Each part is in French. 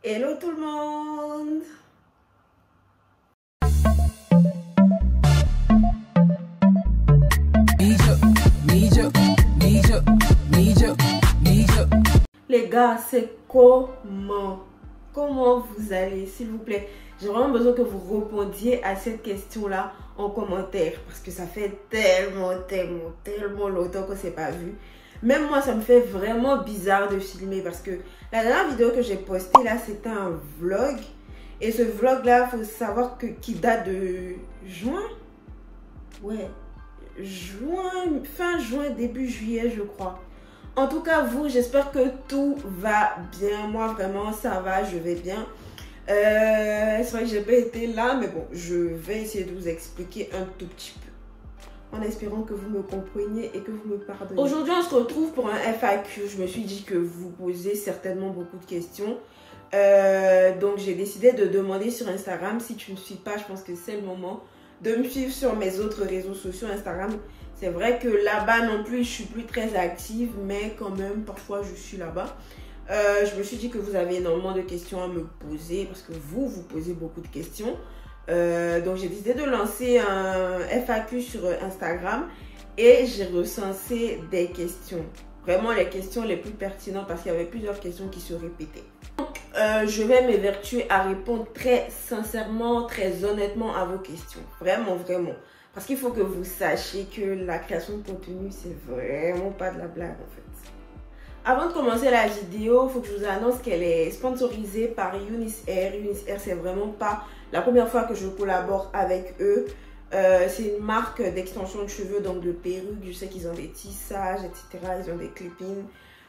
Hello tout le monde! Les gars, c'est comment? Comment vous allez? S'il vous plaît, j'ai vraiment besoin que vous répondiez à cette question-là en commentaire. Parce que ça fait tellement longtemps qu'on ne s'est pas vu. Même moi, ça me fait vraiment bizarre de filmer. Parce que la dernière vidéo que j'ai postée là, c'était un vlog. Et ce vlog-là, il faut savoir qu'il date de juin. Ouais, juin, fin juin, début juillet, je crois. En tout cas, vous, j'espère que tout va bien. Moi, vraiment, ça va, je vais bien. C'est vrai que j'ai pas été là, mais bon, je vais essayer de vous expliquer un tout petit peu. En espérant que vous me compreniez et que vous me pardonnez. Aujourd'hui, on se retrouve pour un FAQ. Je me suis dit que vous posez certainement beaucoup de questions. Donc, j'ai décidé de demander sur Instagram. Si tu ne me suis pas, je pense que c'est le moment de me suivre sur mes autres réseaux sociaux. Instagram, c'est vrai que là-bas non plus, je suis plus très active, mais quand même, parfois, je suis là-bas. Je me suis dit que vous avez énormément de questions à me poser parce que vous posez beaucoup de questions. Donc, j'ai décidé de lancer un FAQ sur Instagram et j'ai recensé des questions. Vraiment les questions les plus pertinentes parce qu'il y avait plusieurs questions qui se répétaient. Donc, je vais m'évertuer à répondre très sincèrement, très honnêtement à vos questions. Vraiment. Parce qu'il faut que vous sachiez que la création de contenu, c'est vraiment pas de la blague en fait. Avant de commencer la vidéo, il faut que je vous annonce qu'elle est sponsorisée par Eunice Hair. Eunice Hair, c'est vraiment pas la première fois que je collabore avec eux. C'est une marque d'extension de cheveux, donc de perruques. Je sais qu'ils ont des tissages, etc. Ils ont des clippings.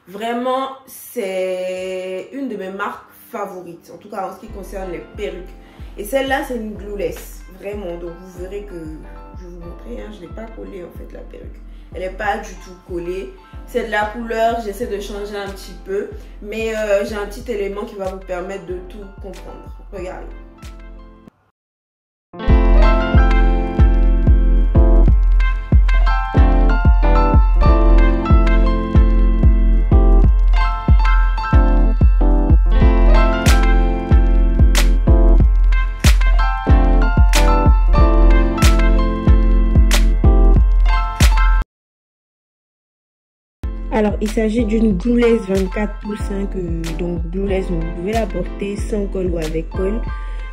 Vraiment, c'est une de mes marques favorites. En tout cas, en ce qui concerne les perruques. Et celle-là, c'est une glueless. Vraiment, donc vous verrez que... Je vais vous montrer, hein, je ne l'ai pas collée en fait, la perruque. Elle n'est pas du tout collée. C'est de la couleur, j'essaie de changer un petit peu. Mais j'ai un petit élément qui va vous permettre de tout comprendre. Regardez. Alors, il s'agit d'une glueless 24/5, donc glueless, vous pouvez la porter sans col ou avec col.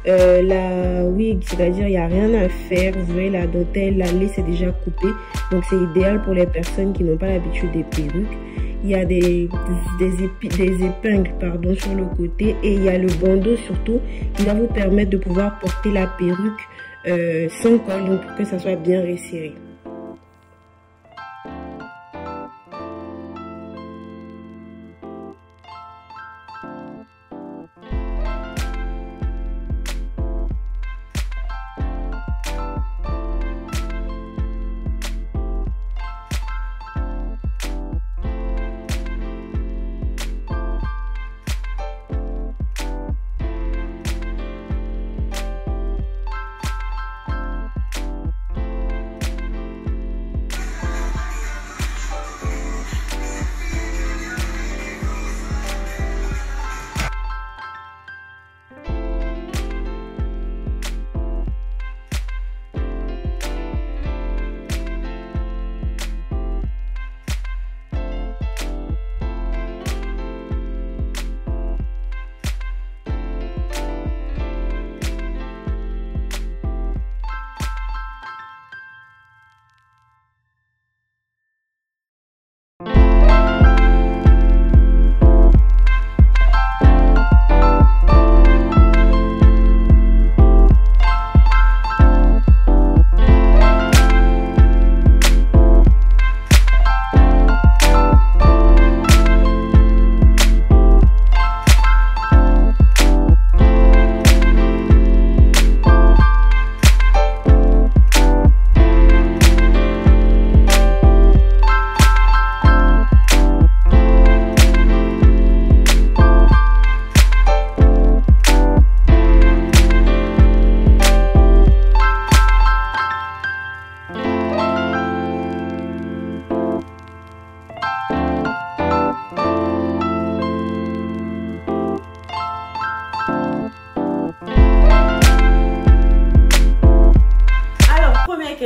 La wig, c'est-à-dire il n'y a rien à faire, vous voyez la dentelle, la lace est déjà coupée, donc c'est idéal pour les personnes qui n'ont pas l'habitude des perruques. Il y a des épingles pardon, sur le côté et il y a le bandeau surtout qui va vous permettre de pouvoir porter la perruque sans col, donc pour que ça soit bien resserré.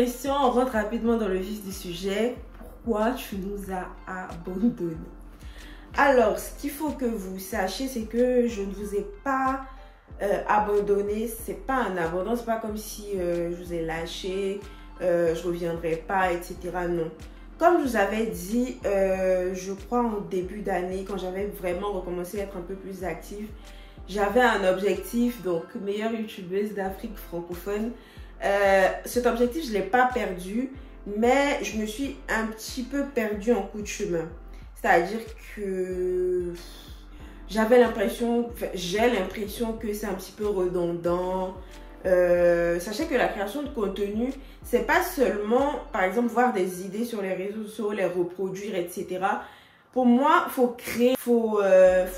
question, on rentre rapidement dans le vif du sujet. Pourquoi tu nous as abandonnés? Alors, ce qu'il faut que vous sachiez, c'est que je ne vous ai pas abandonné. C'est pas un abandon, c'est pas comme si je vous ai lâché, je reviendrai pas, etc. Non. Comme je vous avais dit, je crois en début d'année, quand j'avais vraiment recommencé à être un peu plus active, j'avais un objectif, donc meilleure youtubeuse d'Afrique francophone. Cet objectif, je ne l'ai pas perdu, mais je me suis un petit peu perdue en coup de chemin. C'est-à-dire que j'avais l'impression, j'ai l'impression que c'est un petit peu redondant. Sachez que la création de contenu, c'est pas seulement, par exemple, voir des idées sur les réseaux sociaux, les reproduire, etc. Pour moi, il faut créer, faut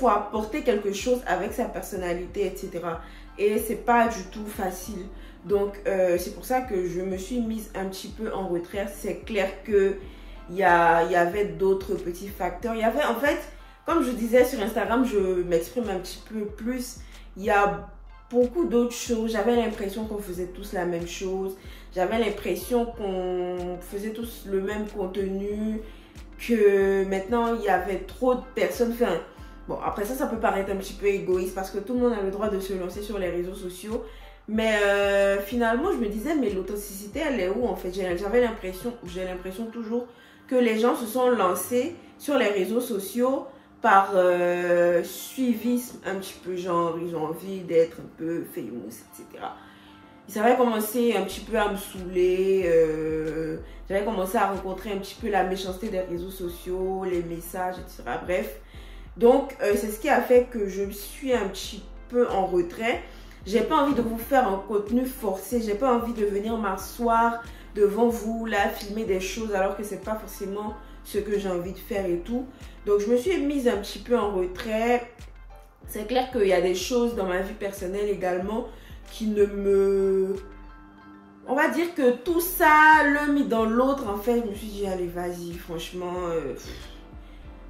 apporter quelque chose avec sa personnalité, etc. Et c'est pas du tout facile. Donc, c'est pour ça que je me suis mise un petit peu en retrait. C'est clair que il y avait d'autres petits facteurs. Il y avait, en fait, comme je disais sur Instagram, je m'exprime un petit peu plus. Il y a beaucoup d'autres choses. J'avais l'impression qu'on faisait tous la même chose. J'avais l'impression qu'on faisait tous le même contenu. Que maintenant, il y avait trop de personnes. Enfin, bon, après ça peut paraître un petit peu égoïste parce que tout le monde a le droit de se lancer sur les réseaux sociaux. Mais finalement, je me disais, mais l'authenticité, elle est où en fait? J'ai l'impression toujours que les gens se sont lancés sur les réseaux sociaux par suivisme un petit peu, genre, ils ont envie d'être un peu famous, etc. Ça avait commencé un petit peu à me saouler, j'avais commencé à rencontrer un petit peu la méchanceté des réseaux sociaux, les messages, etc. Bref, donc c'est ce qui a fait que je suis un petit peu en retrait. J'ai pas envie de vous faire un contenu forcé, j'ai pas envie de venir m'asseoir devant vous, là, filmer des choses alors que c'est pas forcément ce que j'ai envie de faire et tout. Donc je me suis mise un petit peu en retrait. C'est clair qu'il y a des choses dans ma vie personnelle également qui ne me... On va dire que tout ça, l'un mis dans l'autre, en fait, je me suis dit, allez, vas-y, franchement,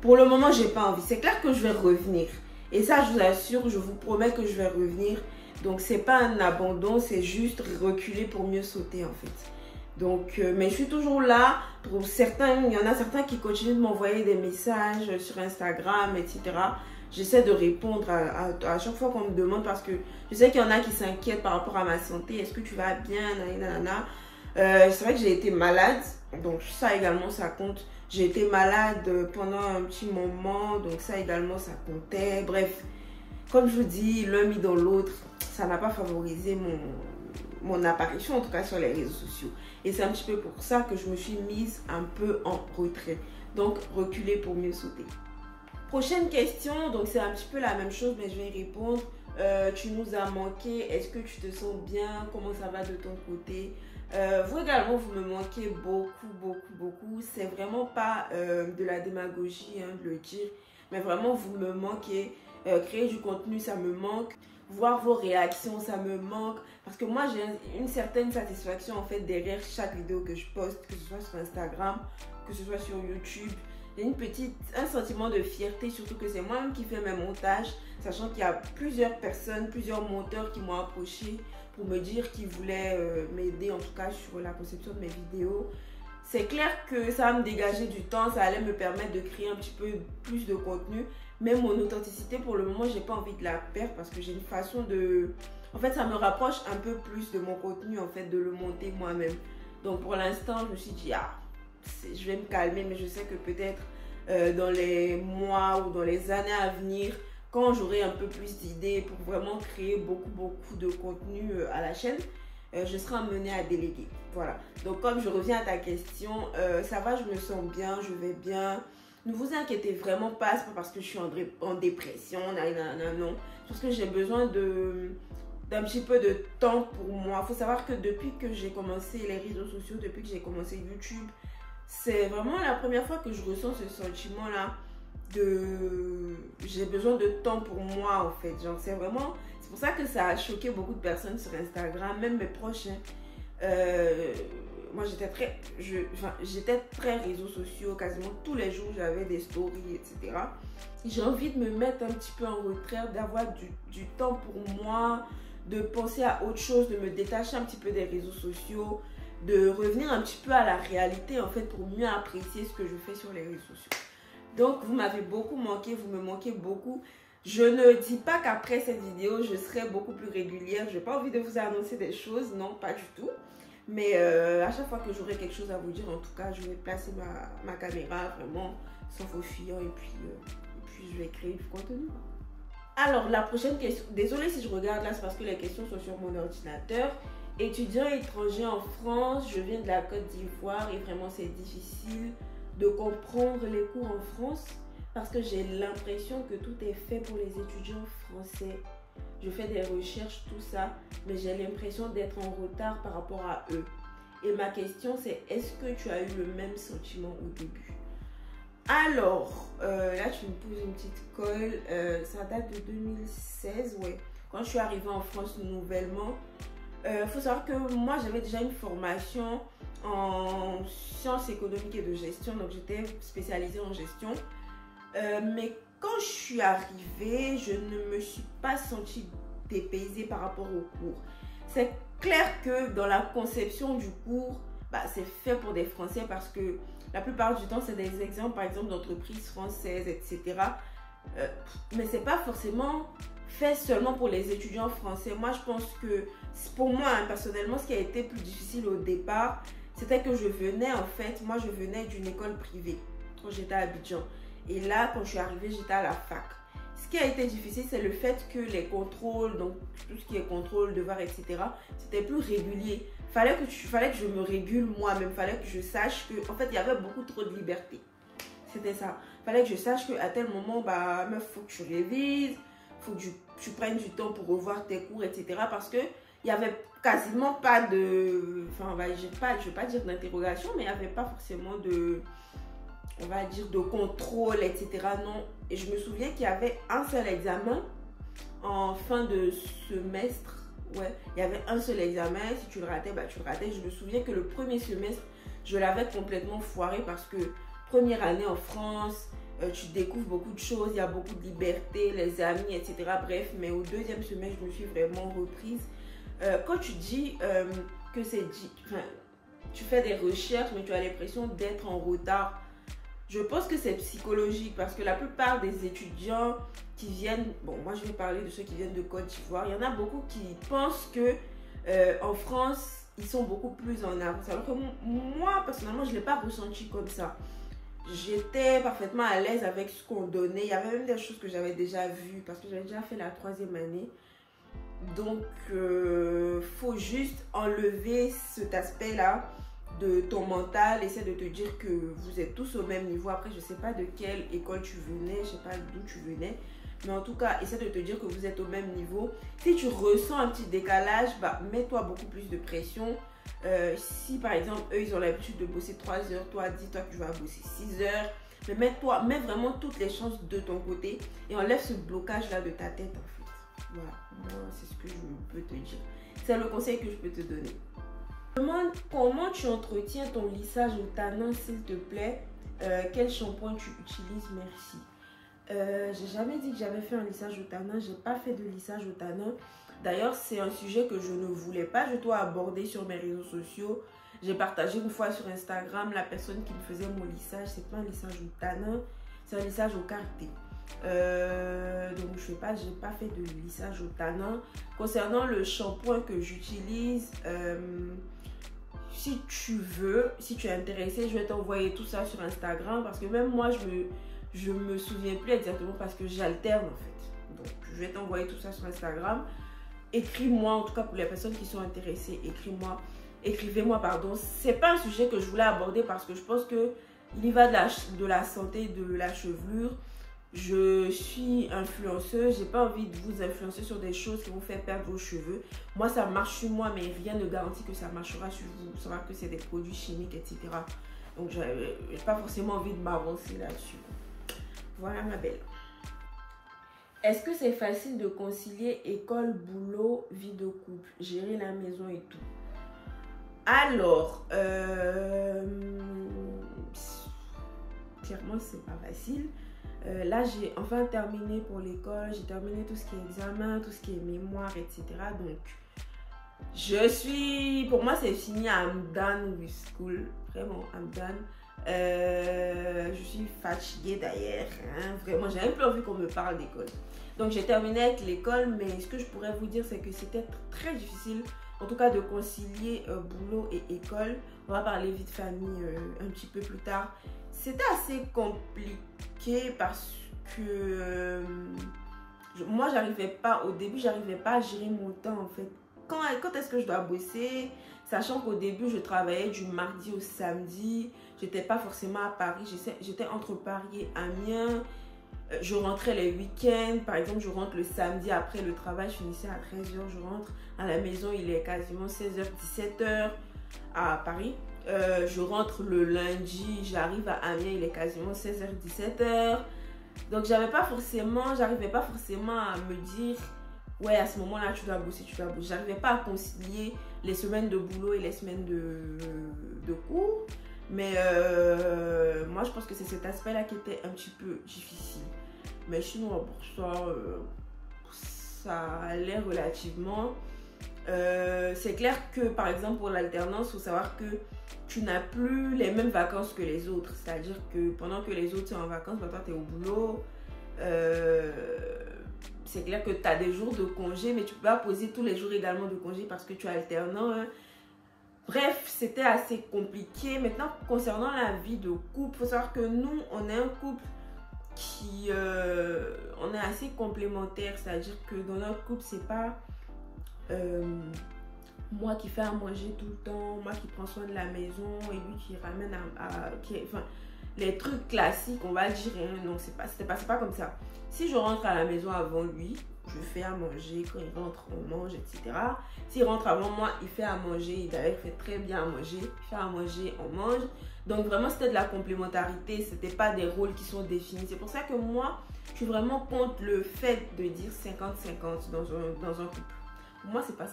pour le moment, j'ai pas envie. C'est clair que je vais revenir. Et ça, je vous assure, je vous promets que je vais revenir. Donc, c'est pas un abandon, c'est juste reculer pour mieux sauter, en fait. Donc, mais je suis toujours là. Pour certains, il y en a certains qui continuent de m'envoyer des messages sur Instagram, etc. J'essaie de répondre à chaque fois qu'on me demande parce que je sais qu'il y en a qui s'inquiètent par rapport à ma santé. Est-ce que tu vas bien? C'est vrai que j'ai été malade, donc ça également ça compte. J'ai été malade pendant un petit moment, donc ça également ça comptait. Bref, comme je vous dis, l'un mis dans l'autre, ça n'a pas favorisé mon apparition, en tout cas sur les réseaux sociaux. Et c'est un petit peu pour ça que je me suis mise un peu en retrait. Donc, reculer pour mieux sauter. Prochaine question, donc c'est un petit peu la même chose, mais je vais y répondre. Tu nous as manqué, est-ce que tu te sens bien? Comment ça va de ton côté? Vous également, vous me manquez beaucoup. C'est vraiment pas de la démagogie hein, de le dire, mais vraiment vous me manquez. Créer du contenu, ça me manque. Voir vos réactions, ça me manque. Parce que moi, j'ai une certaine satisfaction en fait derrière chaque vidéo que je poste, que ce soit sur Instagram, que ce soit sur YouTube. J'ai un sentiment de fierté, surtout que c'est moi-même qui fais mes montages, sachant qu'il y a plusieurs personnes, plusieurs monteurs qui m'ont approché pour me dire qu'ils voulaient m'aider en tout cas sur la conception de mes vidéos. C'est clair que ça va me dégager du temps, ça allait me permettre de créer un petit peu plus de contenu. Mais mon authenticité, pour le moment, j'ai pas envie de la perdre parce que j'ai une façon de... En fait, ça me rapproche un peu plus de mon contenu, en fait, de le monter moi-même. Donc, pour l'instant, je me suis dit, je vais me calmer, mais je sais que peut-être dans les mois ou dans les années à venir, quand j'aurai un peu plus d'idées pour vraiment créer beaucoup de contenu à la chaîne, je serai amenée à déléguer. Voilà. Donc, comme je reviens à ta question, ça va, je me sens bien, je vais bien. Ne vous inquiétez vraiment pas, c'est pas parce que je suis en dépression, non. Parce que j'ai besoin d'un petit peu de temps pour moi. Il faut savoir que depuis que j'ai commencé les réseaux sociaux, depuis que j'ai commencé YouTube, c'est vraiment la première fois que je ressens ce sentiment-là j'ai besoin de temps pour moi en fait. Genre c'est pour ça que ça a choqué beaucoup de personnes sur Instagram, même mes proches. Moi j'étais très réseaux sociaux, quasiment tous les jours j'avais des stories, etc. J'ai envie de me mettre un petit peu en retrait, d'avoir du temps pour moi, de penser à autre chose, de me détacher un petit peu des réseaux sociaux. de revenir un petit peu à la réalité en fait pour mieux apprécier ce que je fais sur les réseaux sociaux. Donc vous m'avez beaucoup manqué, vous me manquez beaucoup. Je ne dis pas qu'après cette vidéo je serai beaucoup plus régulière. Je n'ai pas envie de vous annoncer des choses, non, pas du tout. Mais à chaque fois que j'aurai quelque chose à vous dire, en tout cas, je vais placer ma caméra vraiment sans faux fuyant et puis je vais créer du contenu. Alors, la prochaine question, désolée si je regarde là, c'est parce que les questions sont sur mon ordinateur. Étudiant étranger en France, je viens de la Côte d'Ivoire et vraiment c'est difficile de comprendre les cours en France parce que j'ai l'impression que tout est fait pour les étudiants français. Je fais des recherches, tout ça, mais j'ai l'impression d'être en retard par rapport à eux. Et ma question c'est, est-ce que tu as eu le même sentiment au début? Alors, là tu me poses une petite colle, ça date de 2016, ouais. Quand je suis arrivée en France nouvellement, faut savoir que moi j'avais déjà une formation en sciences économiques et de gestion, donc j'étais spécialisée en gestion. Mais quand je suis arrivée, je ne me suis pas sentie dépaysée par rapport au cours. C'est clair que dans la conception du cours, c'est fait pour des Français parce que la plupart du temps, c'est des exemples, par exemple, d'entreprises françaises, etc. Mais c'est pas forcément fait seulement pour les étudiants français. Moi, je pense que, pour moi, personnellement, ce qui a été plus difficile au départ, c'était que je venais d'une école privée quand j'étais à Abidjan. Et là, quand je suis arrivée, j'étais à la fac. Ce qui a été difficile, c'est le fait que les contrôles, donc tout ce qui est contrôle, devoir, etc., c'était plus régulier. Fallait que je me régule moi-même. Fallait que je sache que, en fait, il y avait beaucoup trop de liberté. C'était ça. Fallait que je sache qu'à tel moment, meuf, faut que tu révises, faut que tu prennes du temps pour revoir tes cours, etc. Parce que il n'y avait quasiment pas de, je vais pas dire d'interrogation, mais il n'y avait pas forcément de, on va dire, de contrôle, etc. Non. Et je me souviens qu'il y avait un seul examen en fin de semestre. Ouais, il y avait un seul examen. Si tu le ratais, tu le ratais. Je me souviens que le premier semestre, je l'avais complètement foiré parce que première année en France, tu découvres beaucoup de choses, il y a beaucoup de liberté, les amis, etc. Bref, mais au deuxième semestre, je me suis vraiment reprise. Quand tu dis que tu fais des recherches, mais tu as l'impression d'être en retard, je pense que c'est psychologique parce que la plupart des étudiants qui viennent, bon, moi je vais parler de ceux qui viennent de Côte d'Ivoire, il y en a beaucoup qui pensent que en France, ils sont beaucoup plus en avance. Alors que moi, personnellement, je ne l'ai pas ressenti comme ça. J'étais parfaitement à l'aise avec ce qu'on donnait. Il y avait même des choses que j'avais déjà vues parce que j'avais déjà fait la 3e année. Donc, faut juste enlever cet aspect-là de ton mental, essaie de te dire que vous êtes tous au même niveau. Après, je sais pas de quelle école tu venais, je sais pas d'où tu venais, mais en tout cas, essaie de te dire que vous êtes au même niveau. Si tu ressens un petit décalage, mets-toi beaucoup plus de pression. Si par exemple, eux, ils ont l'habitude de bosser 3 heures, toi, dis-toi que tu vas bosser 6 heures. Mais mets vraiment toutes les chances de ton côté et enlève ce blocage-là de ta tête, en fait. Voilà, moi, c'est ce que je peux te dire. C'est le conseil que je peux te donner. Demande comment tu entretiens ton lissage au tanin, s'il te plaît. Quel shampoing tu utilises? Merci. J'ai jamais dit que j'avais fait un lissage au tanin. J'ai pas fait de lissage au tanin. D'ailleurs, c'est un sujet que je ne voulais pas du tout aborder sur mes réseaux sociaux. J'ai partagé une fois sur Instagram la personne qui me faisait mon lissage. C'est pas un lissage au tanin, c'est un lissage au carté. Donc j'ai pas fait de lissage au tanin. Concernant le shampoing que j'utilise, si tu veux, si tu es intéressé, je vais t'envoyer tout ça sur Instagram parce que même moi je me souviens plus exactement parce que j'alterne en fait. Donc je vais t'envoyer tout ça sur Instagram. Écris-moi, en tout cas pour les personnes qui sont intéressées, écrivez-moi pardon. C'est pas un sujet que je voulais aborder parce que je pense que il y va de la santé de la chevelure. Je suis influenceuse, j'ai pas envie de vous influencer sur des choses qui vont faire perdre vos cheveux. Moi, ça marche sur moi, mais rien ne garantit que ça marchera sur vous. Vous savez que c'est des produits chimiques, etc. Donc, j'ai pas forcément envie de m'avancer là-dessus. Voilà, ma belle. Est-ce que c'est facile de concilier école, boulot, vie de couple, gérer la maison et tout? Alors, clairement, c'est pas facile. Là, j'ai enfin terminé pour l'école, j'ai terminé tout ce qui est examen, tout ce qui est mémoire, etc. Donc, Pour moi, c'est fini. I'm done with school. Vraiment, I'm done. Je suis fatiguée d'ailleurs. Hein. Vraiment, j'ai même plus envie qu'on me parle d'école. Donc, j'ai terminé avec l'école, mais ce que je pourrais vous dire, c'est que c'était très difficile, en tout cas, de concilier boulot et école. On va parler vie de famille un petit peu plus tard. C'était assez compliqué parce que moi, au début, j'arrivais pas à gérer mon temps en fait. Quand est-ce que je dois bosser, sachant qu'au début, je travaillais du mardi au samedi. J'étais pas forcément à Paris, j'étais entre Paris et Amiens. Je rentrais les week-ends, par exemple, je rentre le samedi après le travail, je finissais à 13h, je rentre à la maison, il est quasiment 16h, 17h à Paris. Je rentre le lundi, j'arrive à Amiens, il est quasiment 16h, 17h. Donc, j'arrivais pas forcément à me dire, ouais, à ce moment-là, tu dois bosser, tu dois bosser. J'arrivais pas à concilier les semaines de boulot et les semaines de cours. Mais moi, je pense que c'est cet aspect-là qui était un petit peu difficile. Mais sinon, pour ça, ça allait relativement. C'est clair que, par exemple, pour l'alternance, il faut savoir que tu n'as plus les mêmes vacances que les autres. C'est-à-dire que pendant que les autres sont en vacances, toi, tu es au boulot. C'est clair que tu as des jours de congé, mais tu ne peux pas poser tous les jours également de congé parce que tu es alternant. Hein. Bref, c'était assez compliqué. Maintenant, concernant la vie de couple, il faut savoir que nous, on est un couple qui... on est assez complémentaires. C'est-à-dire que dans notre couple, c'est pas moi qui fais à manger tout le temps, moi qui prends soin de la maison et lui qui ramène enfin, les trucs classiques, on va dire. Hein. Non, c'est pas comme ça. Si je rentre à la maison avant lui, je fais à manger. Quand il rentre, on mange, etc. S'il rentre avant moi, il fait à manger. D'ailleurs, il fait très bien à manger. Il fait à manger, on mange. Donc, vraiment, c'était de la complémentarité. Ce n'était pas des rôles qui sont définis. C'est pour ça que moi, je suis vraiment contre le fait de dire 50-50 dans un couple. Pour moi, c'est pas 50-50.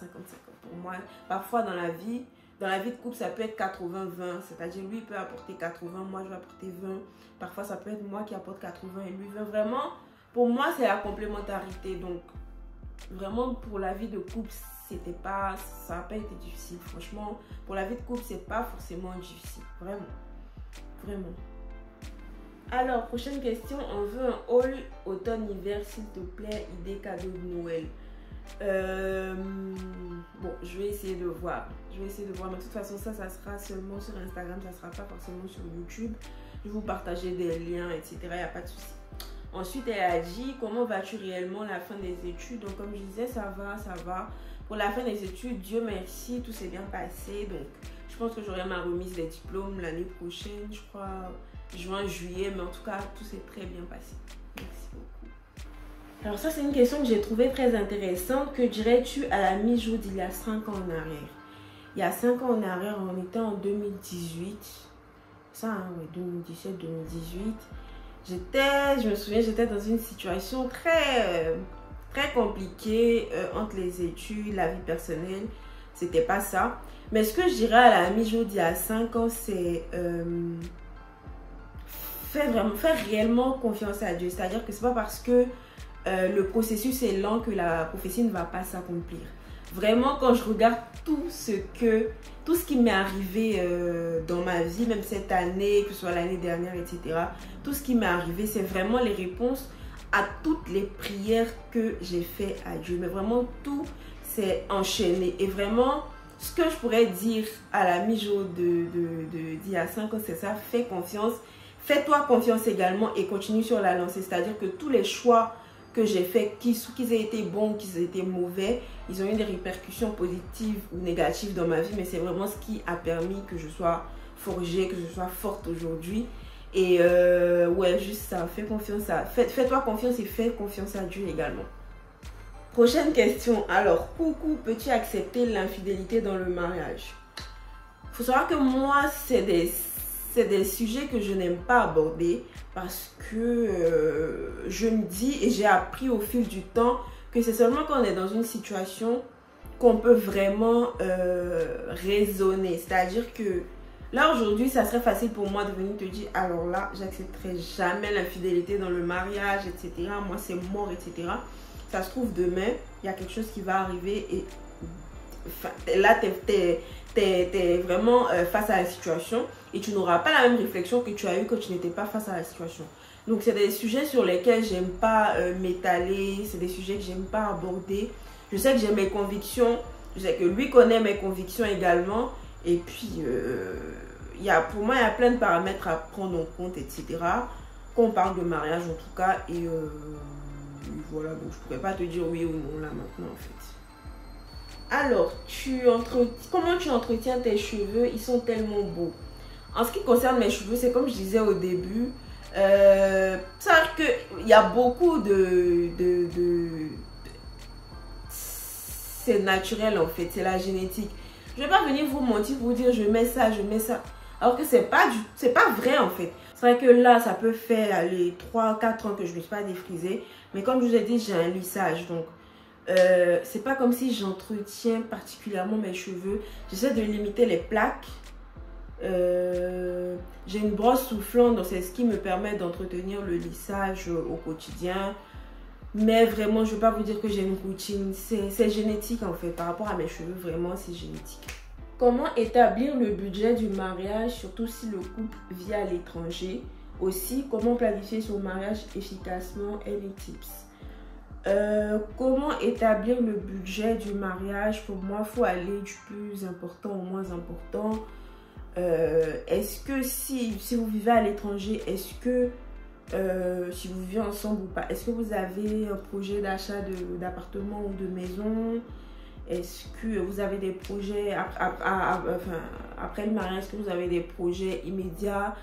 Pour moi, parfois dans la vie de couple, ça peut être 80-20. C'est-à-dire, lui, il peut apporter 80, moi, je vais apporter 20. Parfois, ça peut être moi qui apporte 80 et lui 20. Vraiment, pour moi, c'est la complémentarité. Donc, vraiment, pour la vie de couple, ça n'a pas été difficile. Franchement, pour la vie de couple, c'est pas forcément difficile. Vraiment. Vraiment. Alors, prochaine question. On veut un haul automne-hiver, s'il te plaît. Idée cadeau de Noël. Bon, je vais essayer de voir. Mais de toute façon, ça sera seulement sur Instagram. Ça sera pas forcément sur YouTube. Je vais vous partager des liens, etc. Il n'y a pas de souci. Ensuite, elle a dit, comment vas-tu réellement la fin des études? Donc, comme je disais, ça va. Pour la fin des études, Dieu merci, tout s'est bien passé. Donc, je pense que j'aurai ma remise des diplômes l'année prochaine, je crois, juin, juillet. Mais en tout cas, tout s'est très bien passé. Merci beaucoup. Alors, ça, c'est une question que j'ai trouvée très intéressante. Que dirais-tu à la mi-jour d'il y a 5 ans en arrière? Il y a 5 ans en arrière, on était en 2018. Ça, hein, ouais, 2017-2018. Je me souviens, j'étais dans une situation très compliquée entre les études, la vie personnelle. C'était pas ça. Mais ce que je dirais à la mi-jour d'il y a 5 ans, c'est faire réellement confiance à Dieu. C'est-à-dire que c'est pas parce que le processus est lent que la prophétie ne va pas s'accomplir. Vraiment, quand je regarde tout ce qui m'est arrivé dans ma vie, même cette année, que ce soit l'année dernière, etc. Tout ce qui m'est arrivé, c'est vraiment les réponses à toutes les prières que j'ai fait à Dieu. Mais vraiment, tout s'est enchaîné. Et vraiment, ce que je pourrais dire à la mi-jour d'il y a 5 ans, c'est ça, fais confiance. Fais-toi confiance également et continue sur la lancée. C'est-à-dire que tous les choix que j'ai fait, qu'ils aient été bons ou qu'ils aient été mauvais, ils ont eu des répercussions positives ou négatives dans ma vie, mais c'est vraiment ce qui a permis que je sois forgée, que je sois forte aujourd'hui. Et ouais, juste ça, fais-toi confiance et fais confiance à Dieu également. Prochaine question. Alors, coucou, peux-tu accepter l'infidélité dans le mariage? Il faut savoir que moi, c'est des sujets que je n'aime pas aborder parce que je me dis et j'ai appris au fil du temps que c'est seulement quand on est dans une situation qu'on peut vraiment raisonner. C'est-à-dire que là aujourd'hui, ça serait facile pour moi de venir te dire alors là, j'accepterai jamais l'infidélité dans le mariage, etc. Moi, c'est mort, etc. Ça se trouve demain, il y a quelque chose qui va arriver là, t'es vraiment face à la situation et tu n'auras pas la même réflexion que tu as eu quand tu n'étais pas face à la situation. Donc, c'est des sujets sur lesquels j'aime pas m'étaler, c'est des sujets que j'aime pas aborder. Je sais que j'ai mes convictions, je sais que lui connaît mes convictions également. Et puis, pour moi, il y a plein de paramètres à prendre en compte, etc. Quand on parle de mariage, en tout cas. Et voilà, donc je ne pourrais pas te dire oui ou non là maintenant, en fait. Alors, comment tu entretiens tes cheveux? Ils sont tellement beaux. En ce qui concerne mes cheveux, c'est comme je disais au début. C'est-à-dire qu'il y a beaucoup c'est naturel en fait, c'est la génétique. Je ne vais pas venir vous mentir, vous dire je mets ça, alors que c'est pas vrai en fait. C'est vrai que là, ça peut faire les 3-4 ans que je ne me suis pas défrisée. Mais comme je vous ai dit, j'ai un lissage. Donc, c'est pas comme si j'entretiens particulièrement mes cheveux. J'essaie de limiter les plaques. J'ai une brosse soufflante, donc c'est ce qui me permet d'entretenir le lissage au quotidien. Mais vraiment, je ne vais pas vous dire que j'ai une routine. C'est génétique en fait. Par rapport à mes cheveux, vraiment, c'est génétique. Comment établir le budget du mariage, surtout si le couple vit à l'étranger? Aussi, comment planifier son mariage efficacement et les tips. Comment établir le budget du mariage? Pour moi, il faut aller du plus important au moins important. Est-ce que si vous vivez à l'étranger, est-ce que si vous vivez ensemble ou pas, est-ce que vous avez un projet d'achat d'appartement ou de maison? Est-ce que vous avez des projets après le mariage? Est-ce que vous avez des projets immédiats?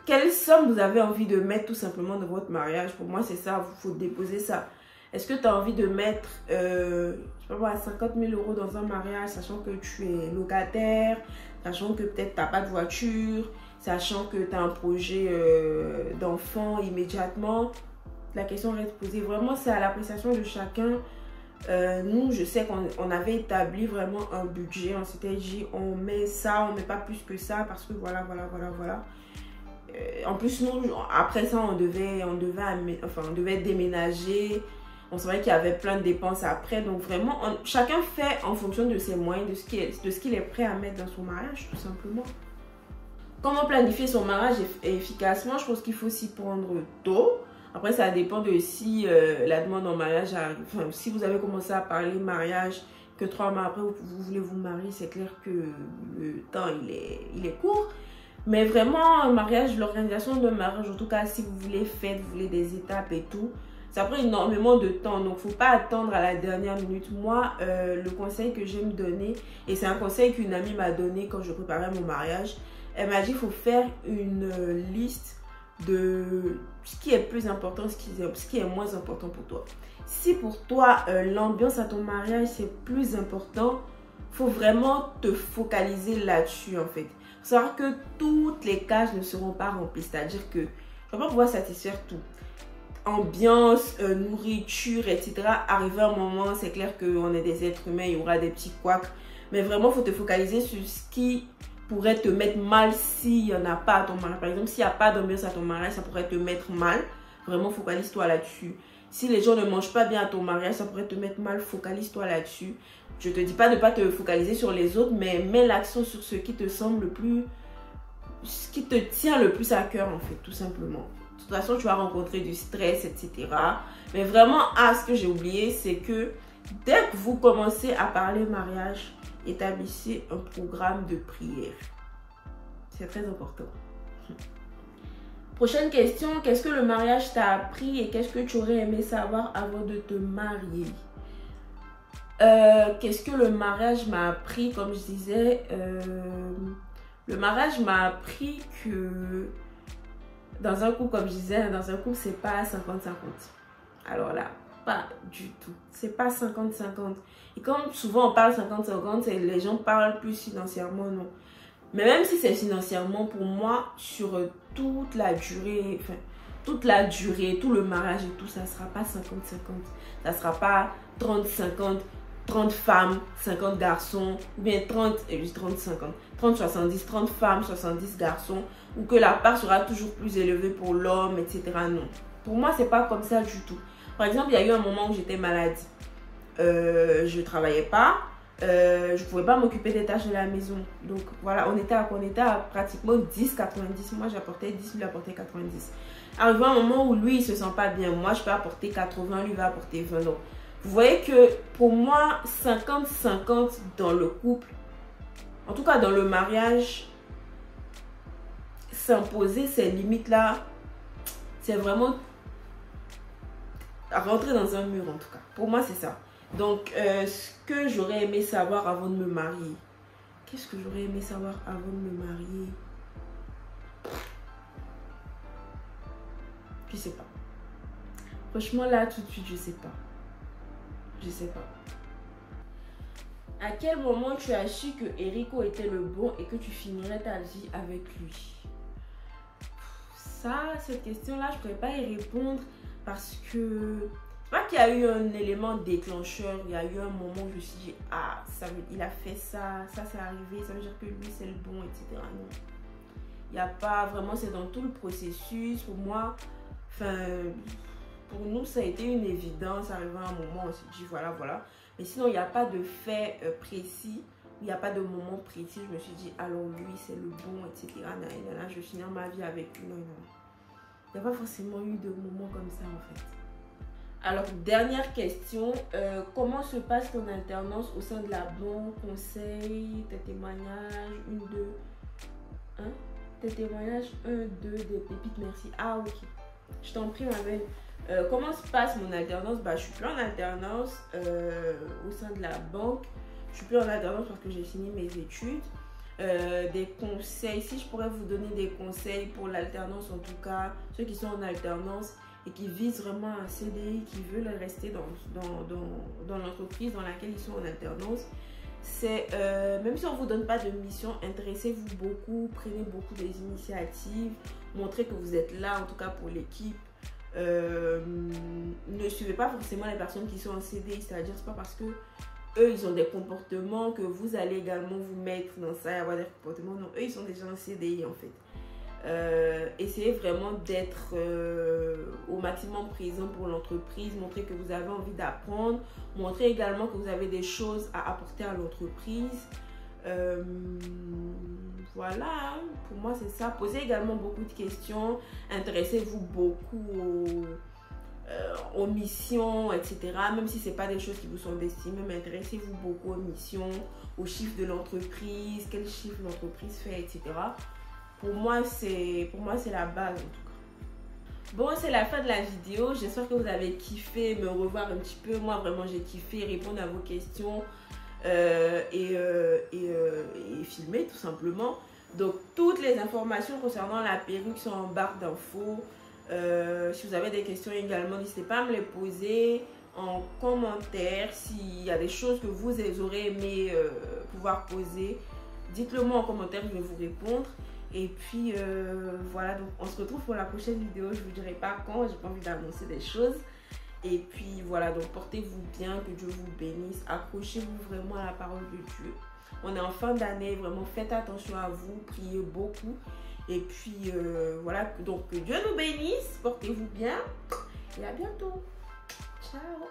Quelle somme vous avez envie de mettre tout simplement dans votre mariage? Pour moi, c'est ça, il faut déposer ça. Est-ce que tu as envie de mettre, je sais pas, 50 000 € dans un mariage, sachant que tu es locataire, sachant que peut-être tu n'as pas de voiture, sachant que tu as un projet d'enfant immédiatement? La question reste posée. Vraiment, c'est à l'appréciation de chacun. Nous, je sais qu'on avait établi vraiment un budget. On s'était dit, on met ça, on met pas plus que ça parce que voilà. En plus, nous, après ça, on devait déménager. On savait qu'il y avait plein de dépenses après. Donc vraiment, chacun fait en fonction de ses moyens, de ce qu'il est prêt à mettre dans son mariage, tout simplement. Comment planifier son mariage efficacement? Je pense qu'il faut s'y prendre tôt. Après, ça dépend de si la demande en mariage arrive. Enfin, si vous avez commencé à parler mariage, que 3 mois après, vous voulez vous marier, c'est clair que le temps, il est court. Mais vraiment, un mariage, l'organisation d'un mariage, en tout cas, si vous voulez vous voulez des étapes et tout, ça prend énormément de temps. Donc, il ne faut pas attendre à la dernière minute. Moi, le conseil que j'aime donner, et c'est un conseil qu'une amie m'a donné quand je préparais mon mariage, elle m'a dit qu'il faut faire une liste de ce qui est plus important, ce qui est moins important pour toi. Si pour toi, l'ambiance à ton mariage, c'est plus important, il faut vraiment te focaliser là-dessus en fait. Il faut savoir que toutes les cases ne seront pas remplies. C'est-à-dire que je ne vais pas pouvoir satisfaire tout. Ambiance, nourriture, etc. Arrivé à un moment, c'est clair qu'on est des êtres humains, il y aura des petits couacs. Mais vraiment, il faut te focaliser sur ce qui pourrait te mettre mal s'il n'y en a pas à ton mariage. Par exemple, s'il n'y a pas d'ambiance à ton mariage, ça pourrait te mettre mal. Vraiment, focalise-toi là-dessus. Si les gens ne mangent pas bien à ton mariage, ça pourrait te mettre mal. Focalise-toi là-dessus. Je ne te dis pas de ne pas te focaliser sur les autres, mais mets l'accent sur ce qui te semble le plus... ce qui te tient le plus à cœur, en fait, tout simplement. De toute façon, tu vas rencontrer du stress, etc. Mais vraiment, ce que j'ai oublié, c'est que dès que vous commencez à parler mariage, établissez un programme de prière. C'est très important. Prochaine question. Qu'est-ce que le mariage t'a appris et qu'est-ce que tu aurais aimé savoir avant de te marier? Qu'est-ce que le mariage m'a appris? Comme je disais, le mariage m'a appris que dans un couple, comme je disais, dans un couple, c'est pas 50-50. Alors là, pas du tout. C'est pas 50-50. Et comme souvent on parle 50-50, les gens parlent plus financièrement, non. Mais même si c'est financièrement, pour moi, sur toute la durée, tout le mariage et tout, ça ne sera pas 50-50. Ça ne sera pas 30-50, 30 femmes, 50 garçons, ou bien 30-70, 30 femmes, 70 garçons, ou que la part sera toujours plus élevée pour l'homme, etc. Non. Pour moi, c'est pas comme ça du tout. Par exemple, il y a eu un moment où j'étais malade. Je ne travaillais pas. je pouvais pas m'occuper des tâches de la maison. Donc voilà, on était à pratiquement 10-90. Moi j'apportais 10, lui apportait 90. Arrivé un moment où lui il se sent pas bien, moi je peux apporter 80, lui va apporter 20. Donc vous voyez que pour moi 50-50 dans le couple, en tout cas dans le mariage, s'imposer ces limites là, c'est vraiment rentrer dans un mur en tout cas. Pour moi c'est ça. Donc, ce que j'aurais aimé savoir avant de me marier. Qu'est-ce que j'aurais aimé savoir avant de me marier? Je sais pas. Franchement, là, tout de suite, je sais pas. Je sais pas. À quel moment tu as su que Erico était le bon et que tu finirais ta vie avec lui? Ça, cette question-là, je ne pourrais pas y répondre parce que... Pas qu'il y a eu un élément déclencheur, il y a eu un moment où je me suis dit, ah, il a fait ça, ça c'est arrivé, ça veut dire que lui c'est le bon, etc. Non. Il n'y a pas vraiment, c'est dans tout le processus. Pour moi, enfin, pour nous, ça a été une évidence. Arrivé à un moment, on s'est dit, voilà, voilà. Mais sinon, il n'y a pas de fait précis, il n'y a pas de moment précis. Je me suis dit, alors lui c'est le bon, etc. Je vais finir ma vie avec lui. Non, non. Il n'y a pas forcément eu de moment comme ça en fait. Alors, dernière question, comment se passe ton alternance au sein de la banque, conseil, tes témoignages, 1, 2, 1, tes témoignages, 1, 2, des pépites, merci. Ah, ok, je t'en prie, ma belle. Comment se passe mon alternance? Bah, je suis plus en alternance au sein de la banque, je suis plus en alternance parce que j'ai fini mes études. Des conseils, si je pourrais vous donner des conseils pour l'alternance, en tout cas, ceux qui sont en alternance, et qui visent vraiment un CDI, qui veulent rester dans l'entreprise dans laquelle ils sont en alternance, c'est, même si on ne vous donne pas de mission, intéressez-vous beaucoup, prenez beaucoup des initiatives, montrez que vous êtes là, en tout cas pour l'équipe. Ne suivez pas forcément les personnes qui sont en CDI, c'est-à-dire c'est pas parce que eux ils ont des comportements que vous allez également vous mettre dans ça et avoir des comportements. Non, eux ils sont déjà en CDI en fait. Essayez vraiment d'être au maximum présent pour l'entreprise, montrer que vous avez envie d'apprendre, montrer également que vous avez des choses à apporter à l'entreprise. Voilà, pour moi c'est ça. Posez également beaucoup de questions, intéressez-vous beaucoup aux missions, etc. Même si ce n'est pas des choses qui vous sont destinées, mais intéressez-vous beaucoup aux missions, aux chiffres de l'entreprise, quels chiffres l'entreprise fait, etc. Pour moi, c'est la base en tout cas. Bon, c'est la fin de la vidéo. J'espère que vous avez kiffé me revoir un petit peu. Moi, vraiment, j'ai kiffé répondre à vos questions et filmer tout simplement. Donc, toutes les informations concernant la perruque sont en barre d'infos. Si vous avez des questions également, n'hésitez pas à me les poser en commentaire. S'il y a des choses que vous aurez aimé pouvoir poser, dites-le moi en commentaire, je vais vous répondre. Et puis voilà, donc on se retrouve pour la prochaine vidéo. Je ne vous dirai pas quand, j'ai pas envie d'annoncer des choses. Et puis voilà, donc portez-vous bien, que Dieu vous bénisse. Accrochez-vous vraiment à la parole de Dieu. On est en fin d'année, vraiment faites attention à vous, priez beaucoup. Et puis voilà, donc que Dieu nous bénisse, portez-vous bien et à bientôt. Ciao.